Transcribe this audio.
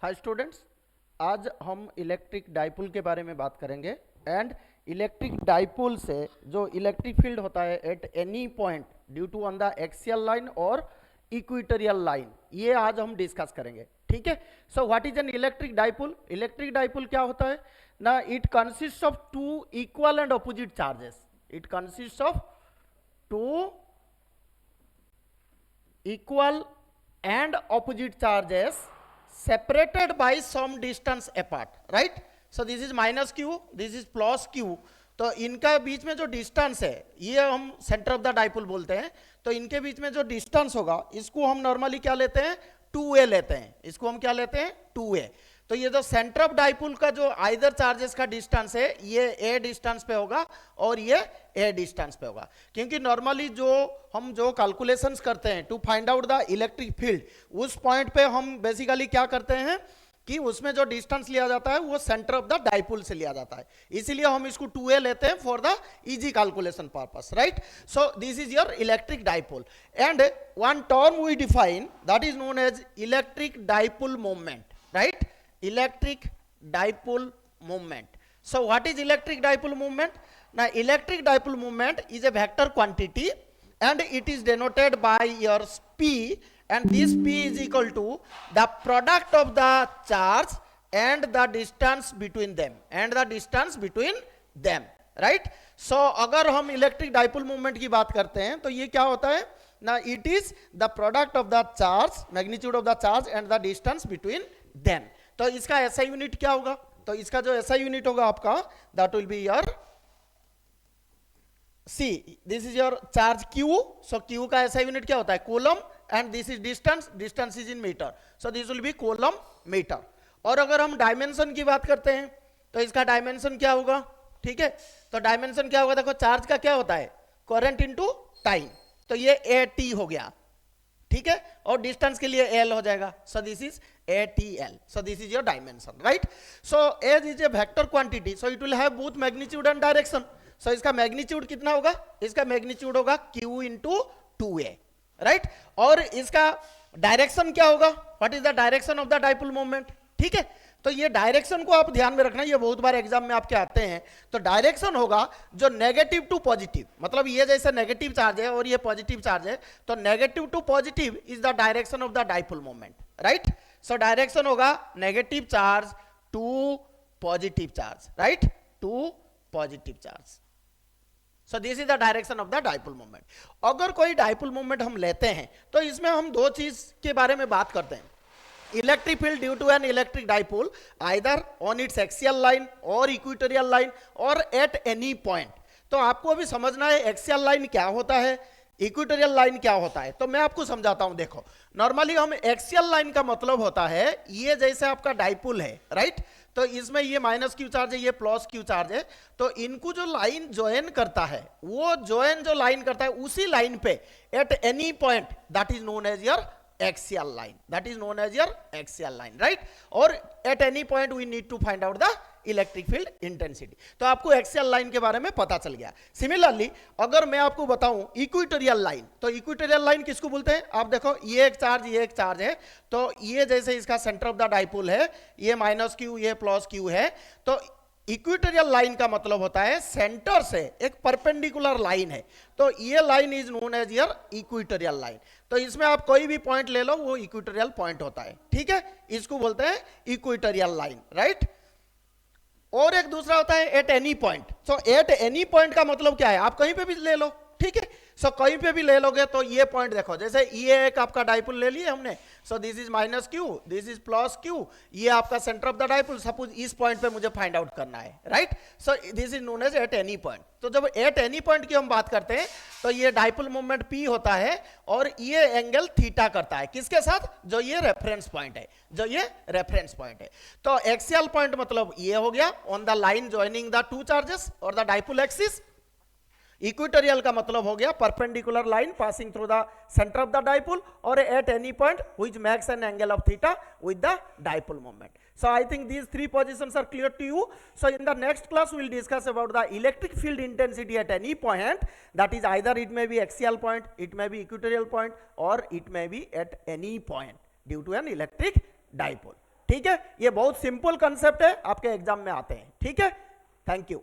Hi students, आज हम electric dipole के बारे में बात करेंगे। एंड इलेक्ट्रिक डाइपोल से जो इलेक्ट्रिक फील्ड होता है at any point due to on the axial line और इक्वेटोरियल लाइन, ये आज हम डिस्कस करेंगे। ठीक है। So what is an electric dipole? Electric dipole क्या होता है ना, it consist of two equal and opposite charges. It consist of two equal and opposite charges separated by some distance apart, right? So this is minus q, this is plus q। तो इनका बीच में जो distance है ये हम centre of the dipole बोलते हैं। तो इनके बीच में जो डिस्टेंस होगा इसको हम नॉर्मली क्या लेते हैं, 2a लेते हैं। इसको हम क्या लेते हैं, 2a। तो ये जो सेंटर ऑफ डाइपोल का जो आइदर चार्जेस का डिस्टेंस है ये a डिस्टेंस पे होगा और ये a डिस्टेंस पे होगा, क्योंकि नॉर्मली हम जो कैलकुलेशंस करते हैं to find out the electric field, उस पॉइंट पे हम बेसिकली क्या करते हैं कि उसमें जो डिस्टेंस लिया जाता है वो सेंटर ऑफ द डाइपोल से लिया जाता है। इसीलिए हम इसको 2a लेते हैं for the easy calculation purpose, right? So this is your electric dipole and one term we define that is known as electric dipole moment, right? Electric dipole moment. So what is electric dipole moment? Now electric dipole moment is a vector quantity and it is denoted by your P, and this P is equal to the product of the charge and the distance between them, right? So अगर हम electric dipole moment की बात करते हैं तो ये क्या होता है ना, it is the product of the charge, magnitude of the charge and the distance between them। तो इसका ऐसा यूनिट क्या होगा, तो इसका जो ऐसा यूनिट होगा आपका that will be your C, this is your charge Q. So Q का ऐसा यूनिट क्या होता है, coulomb, and this is distance is in metre, so this will be coulomb metre. और अगर हम डायमेंशन की बात करते हैं तो इसका डायमेंशन क्या होगा, ठीक है? तो डायमेंशन क्या होगा, देखो चार्ज का क्या होता है, करंट इनटू टाइम, तो ये AT हो गया, ठीक है? और डिस्टेंस के लिए L हो जाएगा, सो this is ATL। So this is your dimension, right? So as is a vector quantity, so it will have both magnitude and direction। So इसका मैग्नीट्यूड कितना होगा, इसका मैग्नीट्यूड होगा Q into 2a, right? और इसका direction क्या होगा, what is the direction of the dipole moment, ठीक है? तो ये डायरेक्शन को आप ध्यान में रखना, ये बहुत बार एग्जाम में आपके आते हैं। तो डायरेक्शन होगा जो नेगेटिव टू पॉजिटिव, मतलब ये जैसे नेगेटिव चार्ज है और ये पॉजिटिव चार्ज है, तो negative to positive is the direction of the dipole moment, right? So direction होगा negative charge to positive charge, right? To positive charge. So this is the direction of the dipole moment. अगर कोई dipole moment हम लेते हैं तो इसमें हम दो चीज के बारे में बात करते हैं, electric field due to an electric dipole either on its axial line और इक्वेटोरियल लाइन और एट एनी पॉइंट। तो आपको अभी समझना है एक्सियल लाइन क्या होता है, इक्वेटोरियल लाइन क्या होता है। तो मैं आपको समझाता हूं। देखो नॉर्मली हम एक्सियल लाइन का मतलब होता है ये जैसे आपका डाइपोल है, राइट? तो इसमें ये माइनस क्यू चार्ज है, ये प्लस क्यू चार्ज है, तो इनको जो लाइन ज्वाइन करता है वो जो लाइन करता है उसी लाइन पे at any point that is known as your axial line, that is known as your axial line, right? और at any point we need to find out the electric field intensity। तो आपको axial line के बारे में पता चल गया। Similarly अगर मैं आपको बताऊं इक्वेटोरियल लाइन, तो इक्वेटोरियल लाइन किसको बोलते हैं? आप देखो ये एक चार्ज है, तो ये जैसे इसका सेंटर ऑफ द डाइपोल है, ये माइनस क्यू, ये प्लस क्यू है। तो इक्वेटोरियल लाइन का मतलब होता है सेंटर से एक परपेंडिकुलर लाइन है, तो ये line is known as your equatorial line. तो इसमें आप कोई भी पॉइंट ले लो वो इक्वेटोरियल पॉइंट होता है, ठीक है? इसको बोलते हैं इक्वेटोरियल लाइन, राइट? और एक दूसरा होता है at any point. So eight any point का मतलब क्या है, आप कहीं पे भी ले लो, ठीक है? सो कहीं पे भी ले लोगे तो ये पॉइंट देखो, जैसे ये एक आपका डाइपोल ले लिए हमने, so this is minus Q, this is plus Q, ये आपका centre of the dipole, suppose इस पॉइंट पे मुझे फाइंड आउट करना है, right? So this is known as at any point. तो जब एट एनी पॉइंट की हम बात करते हैं तो ये डाइपोल मोमेंट P होता है और ये एंगल थीटा करता है, किसके साथ, जो ये रेफरेंस पॉइंट है, तो एक्सियल पॉइंट मतलब ये हो गया on the line joining the two charges और द डाइपोल एक्सिस। इक्वेटोरियल का मतलब हो गया perpendicular line passing through the centre of the dipole और at any point which makes an angle of theta with the dipole moment. So I think these three positions are clear to you. So in the next class we will discuss about the electric field intensity at any point, that is either it may be axial point, it may be equatorial point, or it may be at any point due to an electric dipole. ठीक है, ये बहुत simple concept है, आपके exam में आते हैं। ठीक है, थैंक यू।